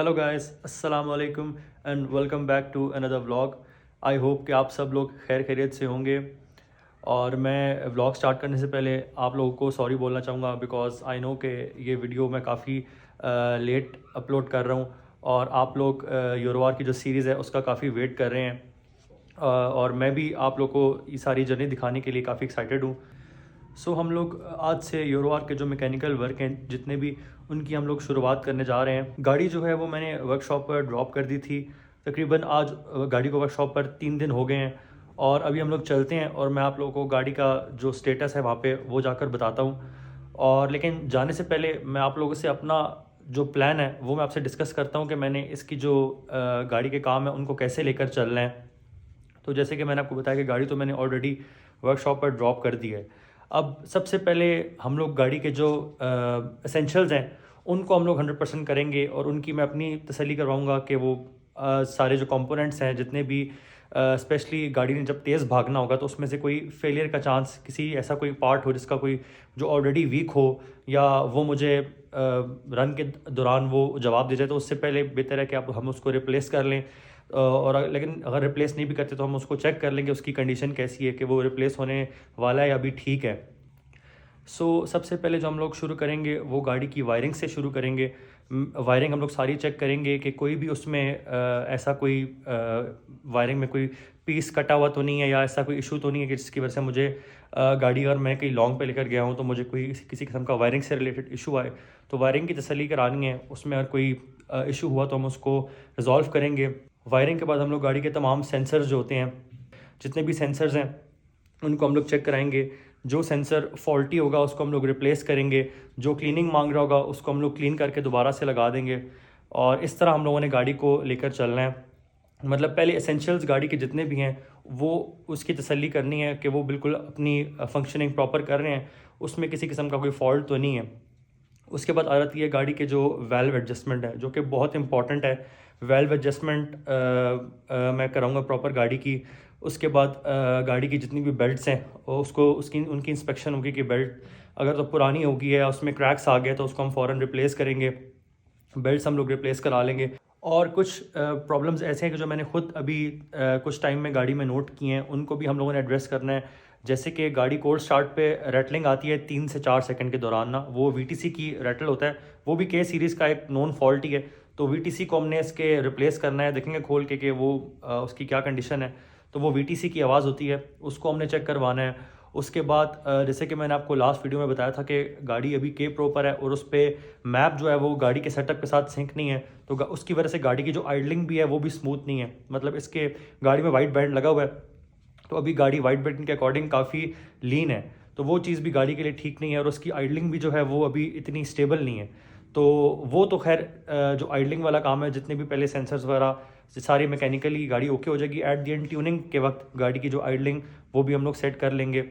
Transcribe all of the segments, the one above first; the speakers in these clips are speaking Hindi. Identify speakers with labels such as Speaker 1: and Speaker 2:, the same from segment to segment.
Speaker 1: हेलो गाइस, अस्सलाम वालेकुम and welcome back to another vlog. I hope कि आप सब लोग खैर खैरियत से होंगे। और मैं व्लॉग स्टार्ट करने से पहले आप लोगों को सॉरी बोलना चाहूँगा बिकॉज़ आई नो कि ये वीडियो मैं काफ़ी लेट अपलोड कर रहा हूँ और आप लोग योरवार की जो सीरीज़ है उसका काफ़ी वेट कर रहे हैं। और मैं भी आप लोग को ये सारी जर्नी दिखाने के लिए काफ़ी एक्साइटेड हूँ। हम लोग आज से योरवार के जो मैकेनिकल वर्क हैं जितने भी, उनकी हम लोग शुरुआत करने जा रहे हैं। गाड़ी जो है वो मैंने वर्कशॉप पर ड्रॉप कर दी थी। तकरीबन आज गाड़ी को वर्कशॉप पर 3 दिन हो गए हैं और अभी हम लोग चलते हैं और मैं आप लोगों को गाड़ी का जो स्टेटस है वहाँ पे वो जाकर बताता हूँ। और लेकिन जाने से पहले मैं आप लोगों से अपना जो प्लान है वो मैं आपसे डिस्कस करता हूँ कि मैंने इसकी जो गाड़ी के काम है उनको कैसे लेकर चल रहे हैं। तो जैसे कि मैंने आपको बताया कि गाड़ी तो मैंने ऑलरेडी वर्कशॉप पर ड्रॉप कर दी है। अब सबसे पहले हम लोग गाड़ी के जो एसेंशियल्स हैं उनको हम लोग 100% करेंगे और उनकी मैं अपनी तसल्ली करवाऊंगा कि वो सारे जो कंपोनेंट्स हैं जितने भी, स्पेशली गाड़ी ने जब तेज़ भागना होगा तो उसमें से कोई फेलियर का चांस, किसी ऐसा कोई पार्ट हो जिसका कोई जो ऑलरेडी वीक हो या वो मुझे रन के दौरान वो जवाब दे जाए, तो उससे पहले बेहतर है कि आप हम उसको रिप्लेस कर लें। लेकिन अगर रिप्लेस नहीं भी करते तो हम उसको चेक कर लेंगे उसकी कंडीशन कैसी है, कि वो रिप्लेस होने वाला है या अभी ठीक है। सबसे पहले जो हम लोग शुरू करेंगे वो गाड़ी की वायरिंग से शुरू करेंगे। वायरिंग हम लोग सारी चेक करेंगे कि कोई भी उसमें ऐसा कोई वायरिंग में कोई पीस कटा हुआ तो नहीं है या ऐसा कोई इशू तो नहीं है कि जिसकी वजह से मुझे गाड़ी अगर मैं कहीं लॉन्ग पे लेकर गया हूँ तो मुझे कोई किसी किस्म का वायरिंग से रिलेटेड इशू आए। तो वायरिंग की तसल्ली करानी है, उसमें अगर कोई इशू हुआ तो हम उसको रिजॉल्व करेंगे। वायरिंग के बाद हम लोग गाड़ी के तमाम सेंसर्स जो होते हैं, जितने भी सेंसर्स हैं उनको हम लोग चेक कराएंगे। जो सेंसर फॉल्टी होगा उसको हम लोग रिप्लेस करेंगे, जो क्लीनिंग मांग रहा होगा उसको हम लोग क्लीन करके दोबारा से लगा देंगे। और इस तरह हम लोगों ने गाड़ी को लेकर चलना है। मतलब पहले एसेंशियल्स गाड़ी के जितने भी हैं वो उसकी तसल्ली करनी है कि वो बिल्कुल अपनी फंक्शनिंग प्रॉपर कर रहे हैं, उसमें किसी किस्म का कोई फॉल्ट तो नहीं है। उसके बाद आ जाती है गाड़ी के जो वेल्व एडजस्टमेंट है, जो कि बहुत इंपॉर्टेंट है। वेल्व एडजस्टमेंट मैं कराऊंगा प्रॉपर गाड़ी की। उसके बाद गाड़ी की जितनी भी बेल्ट्स हैं उसको उसकी उनकी इंस्पेक्शन होगी कि बेल्ट अगर तो पुरानी होगी है या उसमें क्रैक्स आ गए तो उसको हम फ़ौरन रिप्लेस करेंगे। बेल्ट्स हम लोग रिप्लेस करा लेंगे। और कुछ प्रॉब्लम्स ऐसे हैं कि जो मैंने खुद अभी कुछ टाइम में गाड़ी में नोट किए हैं, उनको भी हम लोगों ने एड्रेस करना है। जैसे कि गाड़ी कोल्ड स्टार्ट पे रेटलिंग आती है 3 से 4 सेकंड के दौरान ना, वो वीटीसी की रेटल होता है, वो भी के सीरीज़ का एक नॉन फॉल्ट ही है। तो वीटीसी को हमने इसके रिप्लेस करना है, देखेंगे खोल के कि वो उसकी क्या कंडीशन है। तो वो वीटीसी की आवाज़ होती है, उसको हमने चेक करवाना है। उसके बाद जैसे कि मैंने आपको लास्ट वीडियो में बताया था कि गाड़ी अभी के प्रो पर है और उस पर मैप जो है वो गाड़ी के सेटअप के साथ सिंक नहीं है, तो उसकी वजह से गाड़ी की जो आइडलिंग भी है वो भी स्मूथ नहीं है। मतलब इसके गाड़ी में वाइट बैंड लगा हुआ है, तो अभी गाड़ी वाइट बैंड के अकॉर्डिंग काफ़ी लीन है, तो वो चीज़ भी गाड़ी के लिए ठीक नहीं है। और उसकी आइडलिंग भी जो है वो अभी इतनी स्टेबल नहीं है। तो वो तो खैर जो आइडलिंग वाला काम है, जितने भी पहले सेंसर्स वगैरह सारी मैकेनिकली गाड़ी ओके हो जाएगी। एट दी एंड ट्यूनिंग के वक्त गाड़ी की जो आइडलिंग वो भी हम लोग सेट कर लेंगे।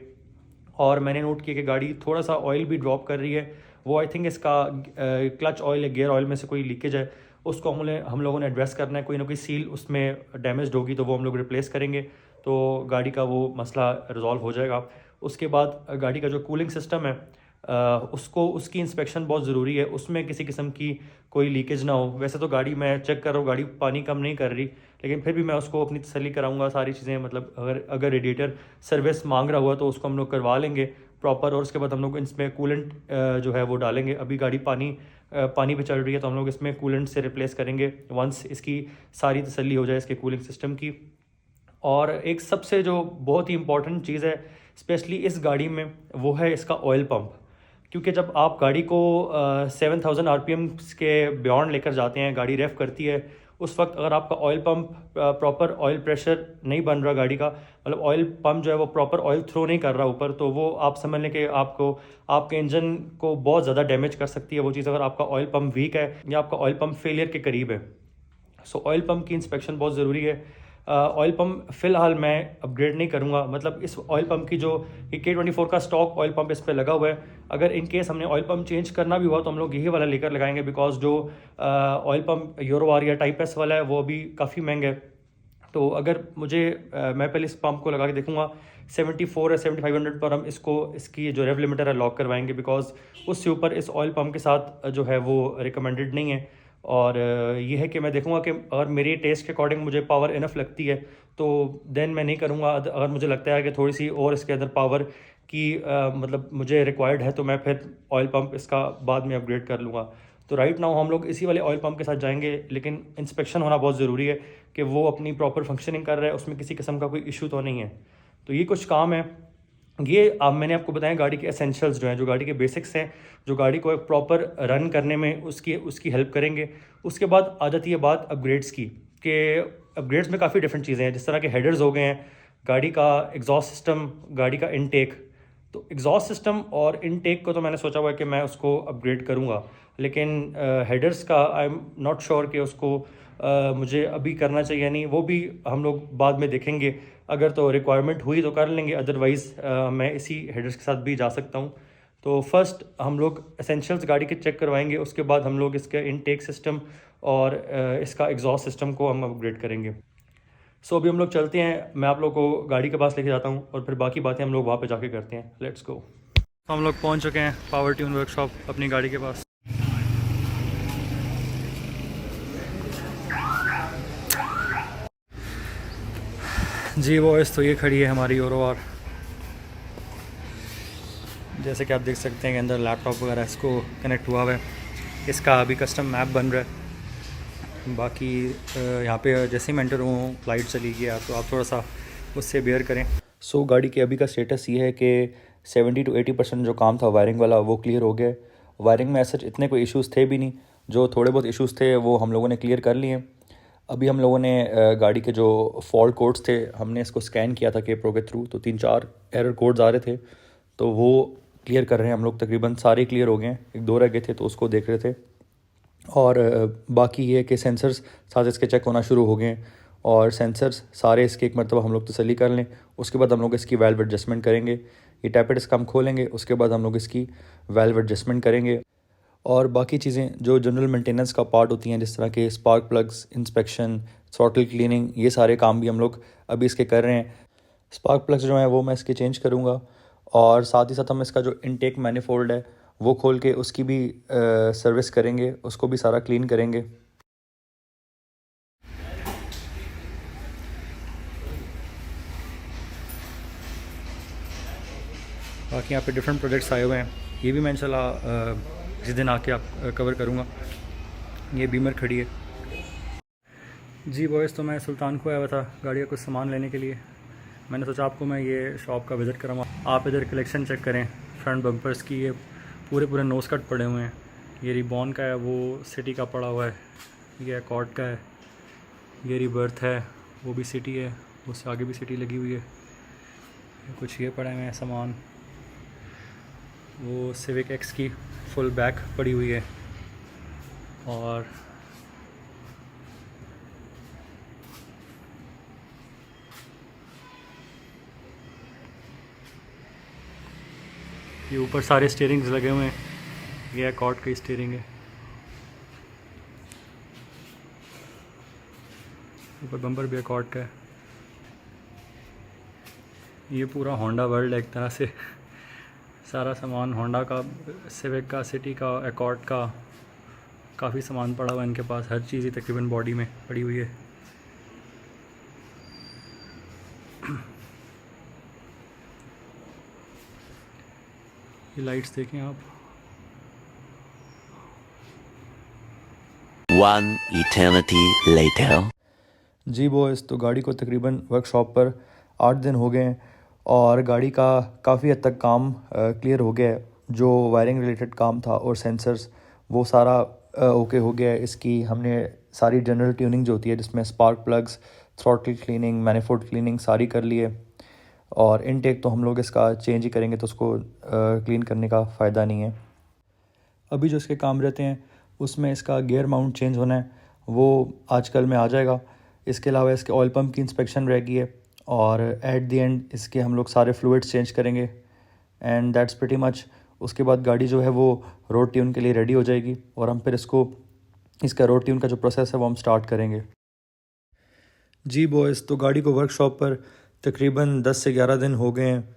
Speaker 1: और मैंने नोट किया कि गाड़ी थोड़ा सा ऑयल भी ड्रॉप कर रही है, वो आई थिंक इसका क्लच ऑयल या गियर ऑयल में से कोई लीकेज है, उसको हम लोगों ने एड्रेस करना है। कोई ना कोई सील उसमें डैमेज होगी तो वो हम लोग रिप्लेस करेंगे, तो गाड़ी का वो मसला रिजॉल्व हो जाएगा। उसके बाद गाड़ी का जो कूलिंग सिस्टम है उसको उसकी इंस्पेक्शन बहुत ज़रूरी है, उसमें किसी किस्म की कोई लीकेज ना हो। वैसे तो गाड़ी मैं चेक कर रहा हूँ, गाड़ी पानी कम नहीं कर रही, लेकिन फिर भी मैं उसको अपनी तसल्ली कराऊंगा सारी चीज़ें। मतलब अगर रेडिएटर सर्विस मांग रहा हुआ तो उसको हम लोग करवा लेंगे प्रॉपर। और उसके बाद हम लोग इसमें कूलेंट जो है वो डालेंगे। अभी गाड़ी पानी पे चल रही है तो हम लोग इसमें कूलेंट से रिप्लेस करेंगे वंस इसकी सारी तसल्ली हो जाए इसके कूलिंग सिस्टम की। और एक सबसे जो बहुत ही इंपॉर्टेंट चीज़ है स्पेशली इस गाड़ी में, वो है इसका ऑयल पंप। क्योंकि जब आप गाड़ी को 7000 आरपीएम के बियॉन्ड लेकर जाते हैं, गाड़ी रेफ करती है, उस वक्त अगर आपका oil pump proper oil pressure नहीं बन रहा गाड़ी का, मतलब ऑयल पंप जो है वो प्रॉपर ऑयल थ्रो नहीं कर रहा ऊपर, तो वो आप समझ लें कि आपके इंजन को बहुत ज़्यादा डैमेज कर सकती है वो चीज़, अगर आपका ऑयल पंप वीक है या आपका ऑयल पंप फेलियर के करीब है। ऑयल पंप की इंस्पेक्शन बहुत ज़रूरी है। ऑयल पंप फ़िलहाल मैं अपग्रेड नहीं करूँगा, मतलब इस ऑयल पंप की जो K24 का स्टॉक ऑयल पंप इस पर लगा हुआ है, अगर इन केस हमने ऑयल पंप चेंज करना भी हुआ तो हम लोग यही वाला लेकर लगाएंगे। बिकॉज जो ऑयल पंप यूरोवार या टाइप एस वाला है वो अभी काफ़ी महंगा है। तो अगर मैं पहले इस पंप को लगा के देखूँगा 74 या 7500 पर हम इसकी जो रेव लिमिटर है लॉक करवाएंगे, बिकॉज उससे ऊपर इस ऑयल पंप के साथ जो है वो रिकमेंडेड नहीं है। और ये है कि मैं देखूँगा कि अगर मेरी टेस्ट के अकॉर्डिंग मुझे पावर इनफ लगती है तो देन मैं नहीं करूँगा। अगर मुझे लगता है कि थोड़ी सी और इसके अंदर पावर की मतलब मुझे रिक्वायर्ड है तो मैं फिर ऑयल पम्प इसका बाद में अपग्रेड कर लूँगा। तो राइट नाउ हम लोग इसी वाले ऑयल पम्प के साथ जाएंगे, लेकिन इंस्पेक्शन होना बहुत ज़रूरी है कि वो अपनी प्रॉपर फंक्शनिंग कर रहा है, उसमें किसी किस्म का कोई इशू तो नहीं है। तो ये कुछ काम है, ये अब मैंने आपको बताया गाड़ी के एसेंशियल्स जो हैं, जो गाड़ी के बेसिक्स हैं, जो गाड़ी को एक प्रॉपर रन करने में उसकी उसकी हेल्प करेंगे। उसके बाद आ जाती है बात अपग्रेड्स की, कि अपग्रेड्स में काफ़ी डिफरेंट चीज़ें हैं, जिस तरह के हेडर्स हो गए हैं, गाड़ी का एग्जॉस्ट सिस्टम, गाड़ी का इनटेक। तो एग्जॉस्ट सिस्टम और इनटेक को तो मैंने सोचा हुआ है कि मैं उसको अपग्रेड करूँगा, लेकिन हेडर्स का आई एम नॉट श्योर कि उसको मुझे अभी करना चाहिए या नहीं, वो भी हम लोग बाद में देखेंगे। अगर तो रिक्वायरमेंट हुई तो कर लेंगे, अदरवाइज़ मैं इसी हेडर्स के साथ भी जा सकता हूँ। तो फर्स्ट हम लोग एसेंशियल्स गाड़ी के चेक करवाएंगे, उसके बाद हम लोग इसके इनटेक सिस्टम और इसका एग्जॉस्ट सिस्टम को हम अपग्रेड करेंगे। सो अभी हम लोग चलते हैं, मैं आप लोग को गाड़ी के पास लेके जाता हूँ और फिर बाकी बातें हम लोग वहाँ पे जाके करते हैं। Let's go. हम लोग पहुँच चुके हैं पावर ट्यून वर्कशॉप अपनी गाड़ी के पास। जी वॉइस तो ये खड़ी है हमारी ओरोवार। जैसे कि आप देख सकते हैं कि अंदर लैपटॉप वगैरह इसको कनेक्ट हुआ हुआ है, इसका अभी कस्टम मैप बन रहा है। बाकी यहाँ पे जैसे ही मैं एंटर हूँ लाइट चली गया, तो आप थोड़ा सा उससे बेयर करें। सो गाड़ी के अभी का स्टेटस ये है कि 70 to 80% जो काम था वायरिंग वाला वो क्लियर हो गया। वायरिंग में ऐसे इतने कोई इश्यूज़ थे भी नहीं, जो थोड़े बहुत इश्यूज़ थे वो हम लोगों ने क्लियर कर लिए। अभी हम लोगों ने गाड़ी के जो फॉल्ट कोड्स थे हमने इसको स्कैन किया था केप्रो के थ्रू, तो 3-4 एरर कोड्स आ रहे थे, तो वो क्लियर कर रहे हैं हम लोग। तकरीबन सारे क्लियर हो गए हैं, 1-2 रह गए थे तो उसको देख रहे थे। और बाकी ये कि सेंसर्स साथ इसके चेक होना शुरू हो गए हैं, और सेंसर्स सारे इसके एक मरतबा हम लोग तसल्ली कर लें, उसके बाद हम लोग इसकी वाल्व एडजस्टमेंट करेंगे। ये टैपेट इसका हम खोलेंगे, उसके बाद हम लोग इसकी वाल्व एडजस्टमेंट करेंगे। और बाकी चीज़ें जो जनरल मेंटेनेंस का पार्ट होती हैं, जिस तरह के spark plugs inspection, throttle cleaning, ये सारे काम भी हम लोग अभी इसके कर रहे हैं। स्पार्क प्लग्स जो हैं वो मैं इसके चेंज करूँगा, और साथ ही साथ हम इसका जो इनटेक मैनिफोल्ड है वो खोल के उसकी भी सर्विस करेंगे, उसको भी सारा क्लीन करेंगे। बाकी यहाँ पे डिफरेंट प्रोजेक्ट्स आए हुए हैं, ये भी मैं इंशाल्लाह जिस दिन आके आप कवर करूँगा। ये बीमर खड़ी है। जी बॉयज़, तो मैं सुल्तान को आया हुआ था गाड़ी का कुछ सामान लेने के लिए। मैंने सोचा आपको मैं ये शॉप का विज़िट कराऊँगा। आप इधर कलेक्शन चेक करें, फ्रंट बम्पर्स की ये पूरे नोज कट पड़े हुए हैं। ये रिबॉन का है, वो सिटी का पड़ा हुआ है, ये अकॉर्ड का है, ये रिबर्थ है, वो भी सिटी है, उससे आगे भी सिटी लगी हुई है। कुछ ये पड़े हुए हैं सामान, वो सिविक एक्स की फुल बैक पड़ी हुई है, और ये ऊपर सारे स्टीयरिंग्स लगे हुए हैं, ये अकॉर्ड का स्टीयरिंग है। ऊपर बम्पर भी अकॉर्ड का है। ये पूरा होंडा वर्ल्ड है एक तरह से, सारा सामान होंडा का, सिविक का, सिटी का, अकॉर्ड का, काफ़ी सामान पड़ा हुआ है इनके पास। हर चीज़ ही तकरीबन बॉडी में पड़ी हुई है। ये लाइट्स देखें आप।
Speaker 2: One eternity later.
Speaker 1: जी बॉयज़, तो गाड़ी को तकरीबन वर्कशॉप पर 8 दिन हो गए हैं, और गाड़ी का काफ़ी हद तक काम क्लियर हो गया है। जो वायरिंग रिलेटेड काम था और सेंसर्स, वो सारा ओके हो गया है। इसकी हमने सारी जनरल ट्यूनिंग जो होती है, जिसमें spark plugs, throttle cleaning, manifold cleaning सारी कर ली है। और इनटेक तो हम लोग इसका चेंज ही करेंगे, तो उसको क्लीन करने का फ़ायदा नहीं है। अभी जो इसके काम रहते हैं उसमें इसका गियर माउंट चेंज होना है, वो आजकल में आ जाएगा। इसके अलावा इसके ऑयल पम्प की इंस्पेक्शन रह गई है, और एट द एंड इसके हम लोग सारे फ्लूइड्स चेंज करेंगे, एंड दैट्स प्रीटी मच। उसके बाद गाड़ी जो है वो रोड ट्यून के लिए रेडी हो जाएगी, और हम फिर इसका रोड ट्यून का जो प्रोसेस है वो हम स्टार्ट करेंगे। जी बॉयज़, तो गाड़ी को वर्कशॉप पर तकरीबन 10 से 11 दिन हो गए हैं,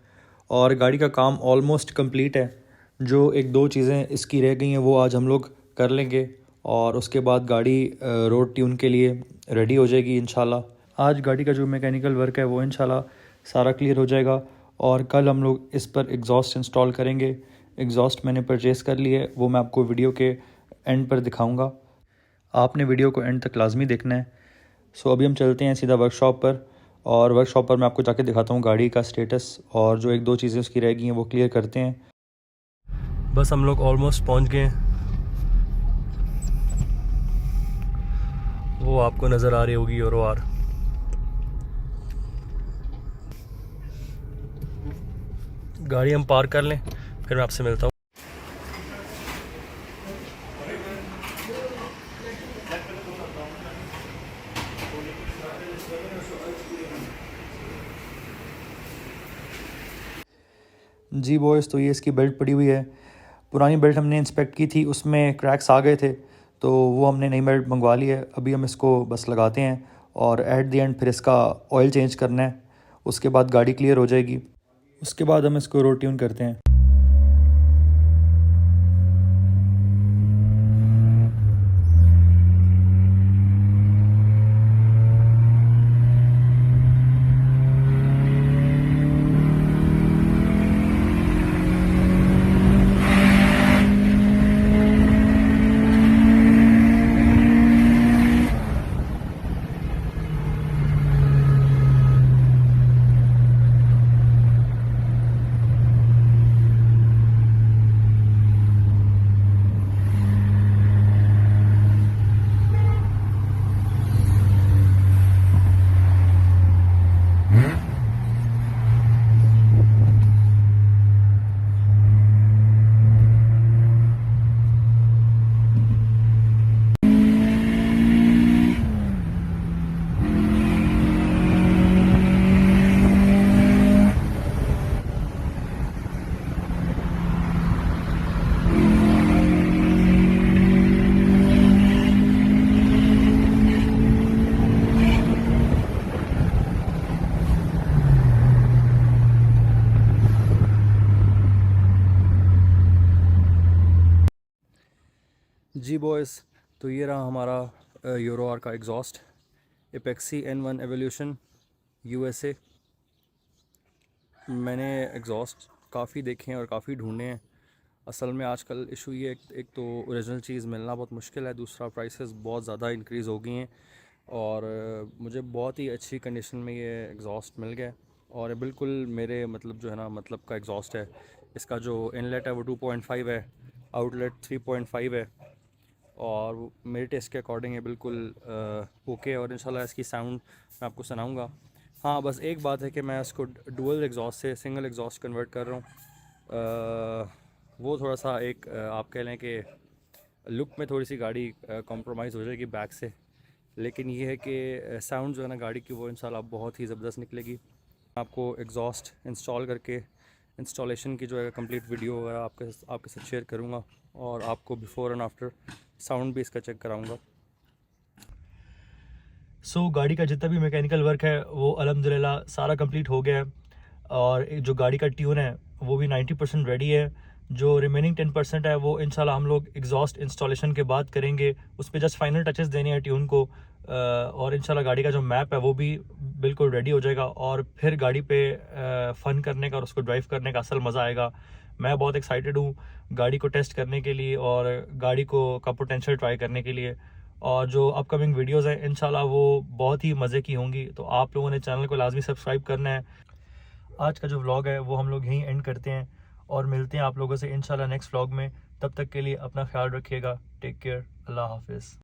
Speaker 1: और गाड़ी का काम ऑलमोस्ट कंप्लीट है। जो 1-2 चीज़ें इसकी रह गई हैं वो आज हम लोग कर लेंगे, और उसके बाद गाड़ी रोड ट्यून के लिए रेडी हो जाएगी इंशाल्लाह। आज गाड़ी का जो मैकेनिकल वर्क है वो इंशाल्लाह सारा क्लियर हो जाएगा और कल हम लोग इस पर एग्जॉस्ट इंस्टॉल करेंगे। एग्जॉस्ट मैंने परचेज़ कर लिए, वो मैं आपको वीडियो के एंड पर दिखाऊंगा। आपने वीडियो को एंड तक लाजमी देखना है। सो अभी हम चलते हैं सीधा वर्कशॉप पर, और वर्कशॉप पर मैं आपको जाके दिखाता हूँ गाड़ी का स्टेटस और जो एक दो चीज़ें उसकी रह गई हैं वो क्लियर करते हैं। बस हम लोग ऑलमोस्ट पहुँच गए। वो आपको नज़र आ रही होगी और गाड़ी हम पार्क कर लें, फिर मैं आपसे मिलता हूँ। जी बॉयज़, तो ये इसकी बेल्ट पड़ी हुई है। पुरानी बेल्ट हमने इंस्पेक्ट की थी, उसमें क्रैक्स आ गए थे, तो वो हमने नई बेल्ट मंगवा ली है। अभी हम इसको बस लगाते हैं और एट द एंड फिर इसका ऑयल चेंज करना है। उसके बाद गाड़ी क्लियर हो जाएगी। उसके बाद हम इसको रोड ट्यून करते हैं। जी बॉयज़, तो ये रहा हमारा यूरो आर का एग्जॉस्ट, एपेक्सी N1 एवोल्यूशन USA। मैंने एग्जॉस्ट काफ़ी देखे हैं और काफ़ी ढूंढे हैं। असल में आजकल इशू ये एक तो ओरिजिनल चीज़ मिलना बहुत मुश्किल है, दूसरा प्राइसेस बहुत ज़्यादा इंक्रीज़ हो गई हैं और मुझे बहुत ही अच्छी कंडीशन में ये एग्जॉस्ट मिल गया और ये बिल्कुल मेरे मतलब जो है ना मतलब का एग्जॉस्ट है। इसका जो इनलेट है वो 2.5 है, आउटलेट 3.5 है और मेरे टेस्ट के अकॉर्डिंग ये बिल्कुल ओके। और इंशाल्लाह इसकी साउंड मैं आपको सुनाऊंगा। हाँ, बस एक बात है कि मैं इसको डुअल एग्जॉस्ट से सिंगल एग्जॉस्ट कन्वर्ट कर रहा हूँ। वो थोड़ा सा एक आप कह लें कि लुक में थोड़ी सी गाड़ी कॉम्प्रोमाइज़ हो जाएगी बैक से, लेकिन ये है कि साउंड जो है ना गाड़ी की वो इंशाल्लाह बहुत ही ज़बरदस्त निकलेगी। आपको एग्जॉस्ट इंस्टॉल करके इंस्टॉलेशन की जो है कंप्लीट वीडियो है आपके साथ शेयर करूँगा और आपको बिफ़ोर एंड आफ्टर साउंड भी इसका चेक कराऊँगा। सो गाड़ी का जितना भी मैकेनिकल वर्क है वो अल्हम्दुलिल्लाह सारा कंप्लीट हो गया है और जो गाड़ी का ट्यून है वो भी 90% रेडी है। जो रिमेनिंग 10% है वो इंशाल्लाह हम लोग एग्जॉस्ट इंस्टॉलेशन के बाद करेंगे। उस पर जस्ट फाइनल टचेस देने हैं ट्यून को और इंशाल्लाह गाड़ी का जो मैप है वो भी बिल्कुल रेडी हो जाएगा और फिर गाड़ी पे फ़न करने का और उसको ड्राइव करने का असल मज़ा आएगा। मैं बहुत एक्साइटेड हूँ गाड़ी को टेस्ट करने के लिए और गाड़ी का पोटेंशियल ट्राई करने के लिए। और जो अपकमिंग वीडियोस हैं इंशाल्लाह वो बहुत ही मज़े की होंगी, तो आप लोगों ने चैनल को लाजमी सब्सक्राइब करना है। आज का जो व्लॉग है वो हम लोग यहीं एंड करते हैं और मिलते हैं आप लोगों से इंशाल्लाह नेक्स्ट व्लॉग में। तब तक के लिए अपना ख्याल रखिएगा। Take care. अल्लाह हाफिज़।